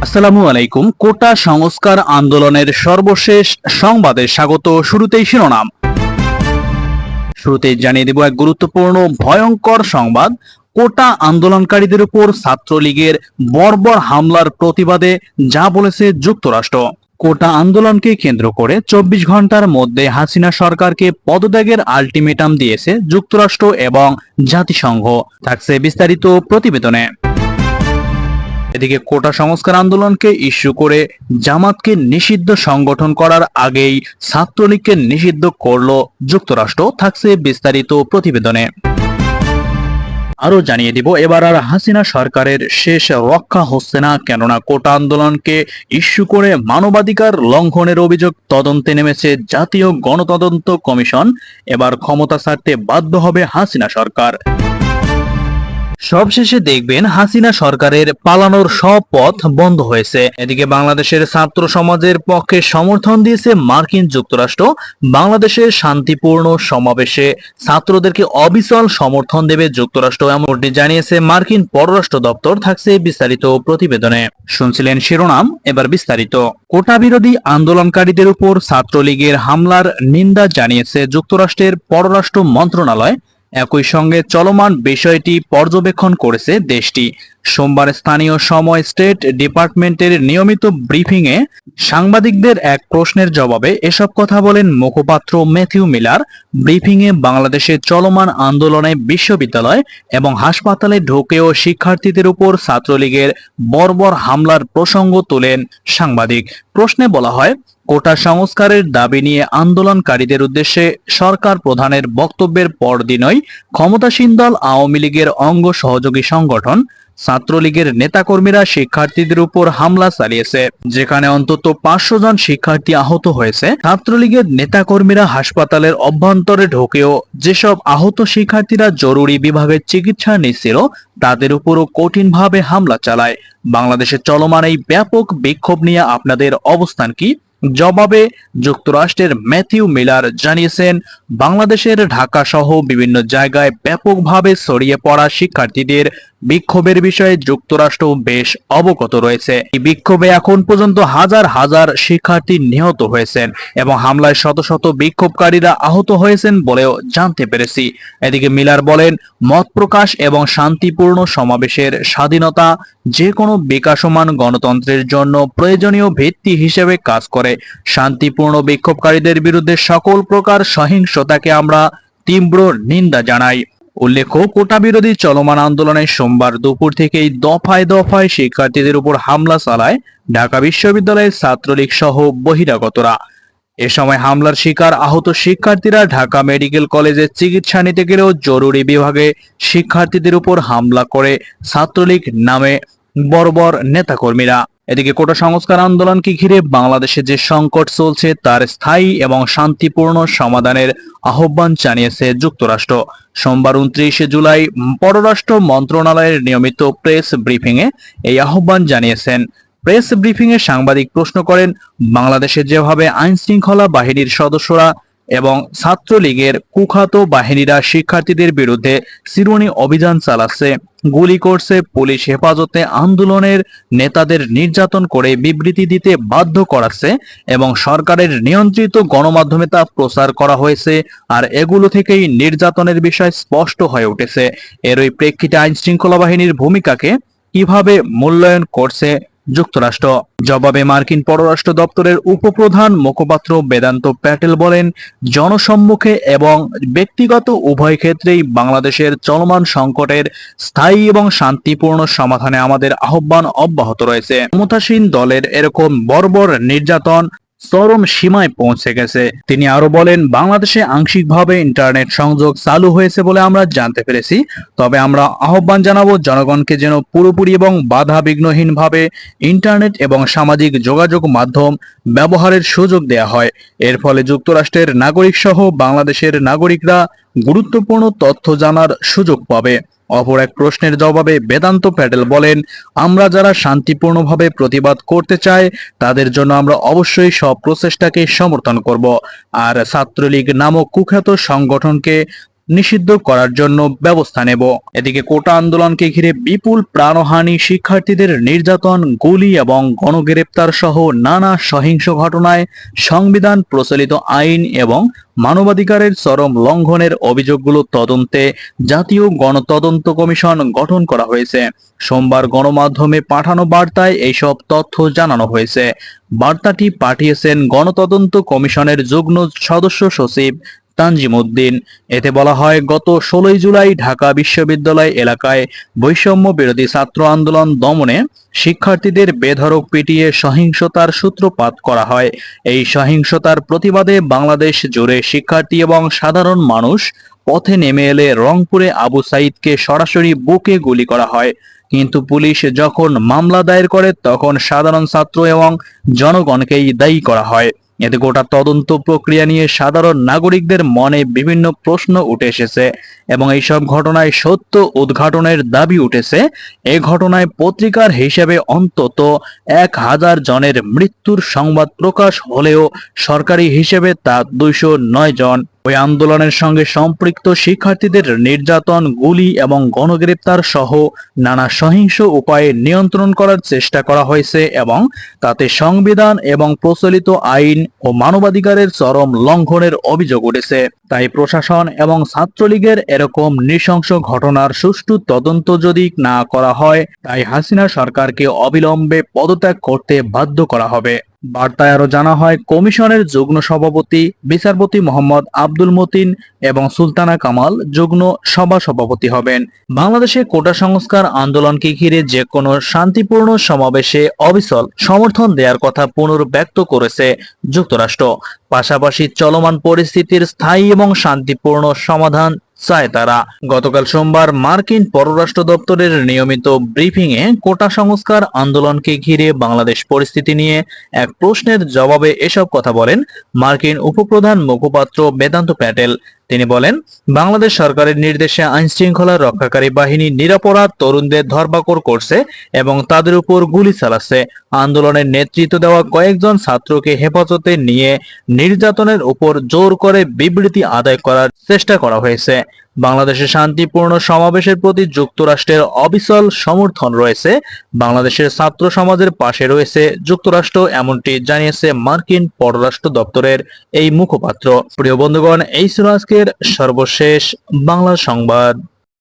আসসালামু আলাইকুম। কোটা সংস্কার আন্দোলনের সর্বশেষ সংবাদে স্বাগত। শুরুতেই শিরোনাম। শুরুতেই জানিয়ে দেব এক গুরুত্বপূর্ণ ভয়ঙ্কর সংবাদ। কোটা আন্দোলনকারীদের উপর ছাত্রলীগের বর্বর হামলার প্রতিবাদে যা বলেছে যুক্তরাষ্ট্র। কোটা আন্দোলনকে কেন্দ্র করে 24 ঘন্টার মধ্যে হাসিনা সরকারকে পদত্যাগের আলটিমেটাম দিয়েছে যুক্তরাষ্ট্র এবং জাতিসংঘ। থাকছে বিস্তারিত প্রতিবেদনে। এদিকে কোটা সংস্কার আন্দোলনকে ইস্যু করে জামাতকে নিষিদ্ধ সংগঠন করার আগেই ছাত্রলীগকে নিষিদ্ধ করল যুক্তরাষ্ট্র। থাকছে বিস্তারিত প্রতিবেদনে। আরো জানিয়ে দিব, এবার আর হাসিনা সরকারের শেষ রক্ষা হচ্ছে না, কেননা কোটা আন্দোলনকে ইস্যু করে মানবাধিকার লঙ্ঘনের অভিযোগ তদন্তে নেমেছে জাতীয় গণতদন্ত কমিশন। এবার ক্ষমতা ছাড়তে বাধ্য হবে হাসিনা সরকার। সবশেষে দেখবেন হাসিনা সরকারের পালানোর সব পথ বন্ধ হয়েছে। এদিকে বাংলাদেশের ছাত্র সমাজের পক্ষে সমর্থন দিয়েছে মার্কিন যুক্তরাষ্ট্র। বাংলাদেশের শান্তিপূর্ণ সমাবেশে ছাত্রদেরকে অবিচল সমর্থন দেবে যুক্তরাষ্ট্র, এমনটি জানিয়েছে মার্কিন পররাষ্ট্র দপ্তর। থাকছে বিস্তারিত প্রতিবেদনে। শুনছিলেন শিরোনাম, এবার বিস্তারিত। কোটা বিরোধী আন্দোলনকারীদের উপর ছাত্রলীগের হামলার নিন্দা জানিয়েছে যুক্তরাষ্ট্রের পররাষ্ট্র মন্ত্রণালয়। একই সঙ্গে চলমান বিষয়টি পর্যবেক্ষণ করেছে দেশটি। সোমবার স্থানীয় সময় স্টেট ডিপার্টমেন্টের নিয়মিত ব্রিফিংয়ে সাংবাদিকদের এক প্রশ্নের জবাবে এসব কথা বলেন মুখপাত্র ম্যাথিউ মিলার। ব্রিফিংয়ে বাংলাদেশে চলমান আন্দোলনে বিশ্ববিদ্যালয় এবং হাসপাতালে ঢুকেও শিক্ষার্থীদের উপর ছাত্রলীগের বর্বর হামলার প্রসঙ্গ তোলেন সাংবাদিক। প্রশ্নে বলা হয়, কোটা সংস্কারের দাবি নিয়ে আন্দোলনকারীদের উদ্দেশ্যে সরকার প্রধানের বক্তব্যের পরদিনই ক্ষমতাসীন দল আওয়ামী লীগের অঙ্গ সহযোগী সংগঠন ছাত্রলীগের নেতাকর্মীরা শিক্ষার্থীদের উপর হামলা চালিয়েছে, যেখানে অন্তত 500 জন শিক্ষার্থী আহত হয়েছে। ছাত্রলীগের নেতাকর্মীরা হাসপাতালের অভ্যন্তরে ঢোকেও যেসব আহত শিক্ষার্থীরা জরুরি বিভাগে চিকিৎসা নিচ্ছিল তাদের উপরও কঠিনভাবে হামলা চালায়। বাংলাদেশে চলমান এই ব্যাপক বিক্ষোভ নিয়ে আপনাদের অবস্থান কি? জবাবে যুক্তরাষ্ট্রের ম্যাথিউ মিলার জানিয়েছেন, বাংলাদেশের ঢাকা সহ বিভিন্ন জায়গায় ব্যাপকভাবে ছড়িয়ে পড়া শিক্ষার্থীদের বিক্ষোভের বিষয়ে যুক্তরাষ্ট্র বেশ অবগত রয়েছে। এই বিক্ষোভে এখন পর্যন্ত হাজার হাজার শিক্ষার্থী নিহত হয়েছেন এবং হামলায় শত শত বিক্ষোভকারীরা আহত হয়েছেন বলেও জানতে পেরেছি। এদিকে মিলার বলেন, মত প্রকাশ এবং শান্তিপূর্ণ সমাবেশের স্বাধীনতা যে কোনো বিকাশমান গণতন্ত্রের জন্য প্রয়োজনীয় ভিত্তি হিসেবে কাজ করে। শান্তিপূর্ণ বিক্ষোভকারীদের বিরুদ্ধে সকল প্রকার সহিংসতাকে আমরা তীব্র নিন্দা জানাই। উল্লেখ্য, কোটা বিরোধী চলমান আন্দোলনে সোমবার দুপুর থেকেই দফায় দফায় শিক্ষার্থীদের উপর হামলা চালায় ঢাকা বিশ্ববিদ্যালয়ের ছাত্রলীগ সহ বহিরাগতরা। এ সময় হামলার শিকার আহত শিক্ষার্থীরা ঢাকা মেডিকেল কলেজে চিকিৎসা নিতে গেলেও জরুরি বিভাগে শিক্ষার্থীদের উপর হামলা করে ছাত্রলীগ নামে বর্বর নেতাকর্মীরা। এদিকে কোটা সংস্কার আন্দোলনকে ঘিরে বাংলাদেশে যে সংকট চলছে তার স্থায়ী এবং শান্তিপূর্ণ সমাধানের আহ্বান জানিয়েছে যুক্তরাষ্ট্র। সোমবার 29 জুলাই পররাষ্ট্র মন্ত্রণালয়ের নিয়মিত প্রেস ব্রিফিংয়ে এই আহ্বান জানিয়েছেন। প্রেস ব্রিফিংয়ে সাংবাদিক প্রশ্ন করেন, বাংলাদেশে যেভাবে আইন শৃঙ্খলা বাহিনীর সদস্যরা এবং ছাত্রলীগের কুখ্যাত বাহিনীরা শিক্ষার্থীদের বিরুদ্ধে চিরুনি অভিযান চালাচ্ছে, গুলি করছে, পুলিশ হেফাজতে আন্দোলনের নেতাদের নির্যাতন করে বিবৃতি দিতে বাধ্য করাচ্ছে এবং সরকারের নিয়ন্ত্রিত গণমাধ্যমে তা প্রচার করা হয়েছে, আর এগুলো থেকেই নির্যাতনের বিষয় স্পষ্ট হয়ে উঠেছে। এরই প্রেক্ষিতে আইন শৃঙ্খলা বাহিনীর ভূমিকাকে কিভাবে মূল্যায়ন করছে যুক্তরাষ্ট্র? জবাবে মার্কিন পররাষ্ট্র দপ্তরের উপপ্রধান মুখপাত্র বেদান্ত প্যাটেল বলেন, জনসম্মুখে এবং ব্যক্তিগত উভয় ক্ষেত্রেই বাংলাদেশের চলমান সংকটের স্থায়ী এবং শান্তিপূর্ণ সমাধানে আমাদের আহ্বান অব্যাহত রয়েছে। ক্ষমতাসীন দলের এরকম বর্বর নির্যাতন চরম সীমায় পৌঁছে গেছে। তিনি আরো বলেন, বাংলাদেশে আংশিকভাবে ইন্টারনেট সংযোগ চালু হয়েছে বলে আমরা জানতে পেরেছি, তবে আমরা আহ্বান জানাবো জনগণকে যেন পুরোপুরি এবং বাধা বিঘ্নহীনভাবে ইন্টারনেট এবং সামাজিক যোগাযোগ মাধ্যম ব্যবহারের সুযোগ দেয়া হয়। এর ফলে যুক্তরাষ্ট্রের নাগরিক সহ বাংলাদেশের নাগরিকরা গুরুত্বপূর্ণ তথ্য জানার সুযোগ পাবে। অপর এক প্রশ্নের জবাবে বেদান্ত প্যাটেল বলেন, আমরা যারা শান্তিপূর্ণভাবে প্রতিবাদ করতে চাই তাদের জন্য আমরা অবশ্যই সব প্রচেষ্টাকে সমর্থন করব, আর ছাত্রলীগ নামক কুখ্যাত সংগঠনকে নিষিদ্ধ করার জন্য ব্যবস্থা নেব। এদিকে কোটা আন্দোলনকে ঘিরে বিপুল প্রাণহানি, শিক্ষার্থীদের নির্যাতন, গুলি এবং গণগ্রেপ্তার সহ নানা সহিংস ঘটনায় সংবিধান, প্রচলিত আইন এবং মানবাধিকারের চরম লঙ্ঘনের অভিযোগগুলো তদন্তে জাতীয় গণতদন্ত কমিশন গঠন করা হয়েছে। সোমবার গণমাধ্যমে পাঠানো বার্তায় এইসব তথ্য জানানো হয়েছে। বার্তাটি পাঠিয়েছেন গণতদন্ত কমিশনের যুগ্ম সদস্য সচিব তানজিম উদ্দিন। এতে বলা হয়, গত 16 জুলাই ঢাকা বিশ্ববিদ্যালয় এলাকায় বৈষম্য বিরোধী ছাত্র আন্দোলন দমনে শিক্ষার্থীদের বেধড়ক পিটিয়ে সহিংসতার সূত্রপাত করা হয়। এই সহিংসতার প্রতিবাদে বাংলাদেশ জুড়ে শিক্ষার্থী এবং সাধারণ মানুষ পথে নেমে এলে রংপুরে আবু সাইদকে সরাসরি বুকে গুলি করা হয়। কিন্তু পুলিশ যখন মামলা দায়ের করে তখন সাধারণ ছাত্র এবং জনগণকেই দায়ী করা হয়। এতে গোটা তদন্ত প্রক্রিয়া নিয়ে সাধারণ নাগরিকদের মনে বিভিন্ন প্রশ্ন উঠে এসেছে এবং এইসব ঘটনায় সত্য উদ্ঘাটনের দাবি উঠেছে। এ ঘটনায় পত্রিকার হিসেবে অন্তত 1000 জনের মৃত্যুর সংবাদ প্রকাশ হলেও সরকারি হিসেবে তা 209 জন। ওই আন্দোলনের সঙ্গে সম্পৃক্ত শিক্ষার্থীদের নির্যাতন, গুলি এবং গণগ্রেপ্তার সহ নানা সহিংস উপায়ে নিয়ন্ত্রণ করার চেষ্টা করা হয়েছে এবং তাতে সংবিধান এবং প্রচলিত আইন ও মানবাধিকারের চরম লঙ্ঘনের অভিযোগ উঠেছে। তাই প্রশাসন এবং ছাত্রলীগের এরকম নৃশংস ঘটনার সুষ্ঠু তদন্ত যদি না করা হয়, তাই হাসিনা সরকারকে অবিলম্বে পদত্যাগ করতে বাধ্য করা হবে। বার্তায় আরো জানা হয়, কমিশনের যুগ্ম সভাপতি বিচারপতি মোহাম্মদ আব্দুল মতিন এবং সুলতানা কামাল যুগ্ম সভাপতি হবেন। বাংলাদেশে কোটা সংস্কার আন্দোলনকে ঘিরে যে কোনো শান্তিপূর্ণ সমাবেশে অবিচল সমর্থন দেওয়ার কথা পুনর্ব্যক্ত করেছে যুক্তরাষ্ট্র। পাশাপাশি চলমান পরিস্থিতির স্থায়ী এবং শান্তিপূর্ণ সমাধান চায় তারা। গতকাল সোমবার মার্কিন পররাষ্ট্র দপ্তরের নিয়মিত ব্রিফিংয়ে কোটা সংস্কার আন্দোলনকে ঘিরে বাংলাদেশ পরিস্থিতি নিয়ে এক প্রশ্নের জবাবে এসব কথা বলেন মার্কিন উপপ্রধান মুখপাত্র বেদান্ত প্যাটেল। তিনি বলেন, বাংলাদেশ সরকারের নির্দেশে আইনশৃঙ্খলা রক্ষাকারী বাহিনী নিরপরাধ তরুণদের ধরপাকড় করছে এবং তাদের উপর গুলি চালাচ্ছে। আন্দোলনের নেতৃত্ব দেওয়া কয়েকজন ছাত্রকে হেফাজতে নিয়ে নির্যাতনের উপর জোর করে বিবৃতি আদায় করার চেষ্টা করা হয়েছে। বাংলাদেশের শান্তিপূর্ণ সমাবেশের প্রতি যুক্তরাষ্ট্রের অবিচল সমর্থন রয়েছে। বাংলাদেশের ছাত্র সমাজের পাশে রয়েছে যুক্তরাষ্ট্র, এমনটি জানিয়েছে মার্কিন পররাষ্ট্র দপ্তরের এই মুখপাত্র। প্রিয় বন্ধুগণ, এই ছিল আজকের সর্বশেষ বাংলা সংবাদ।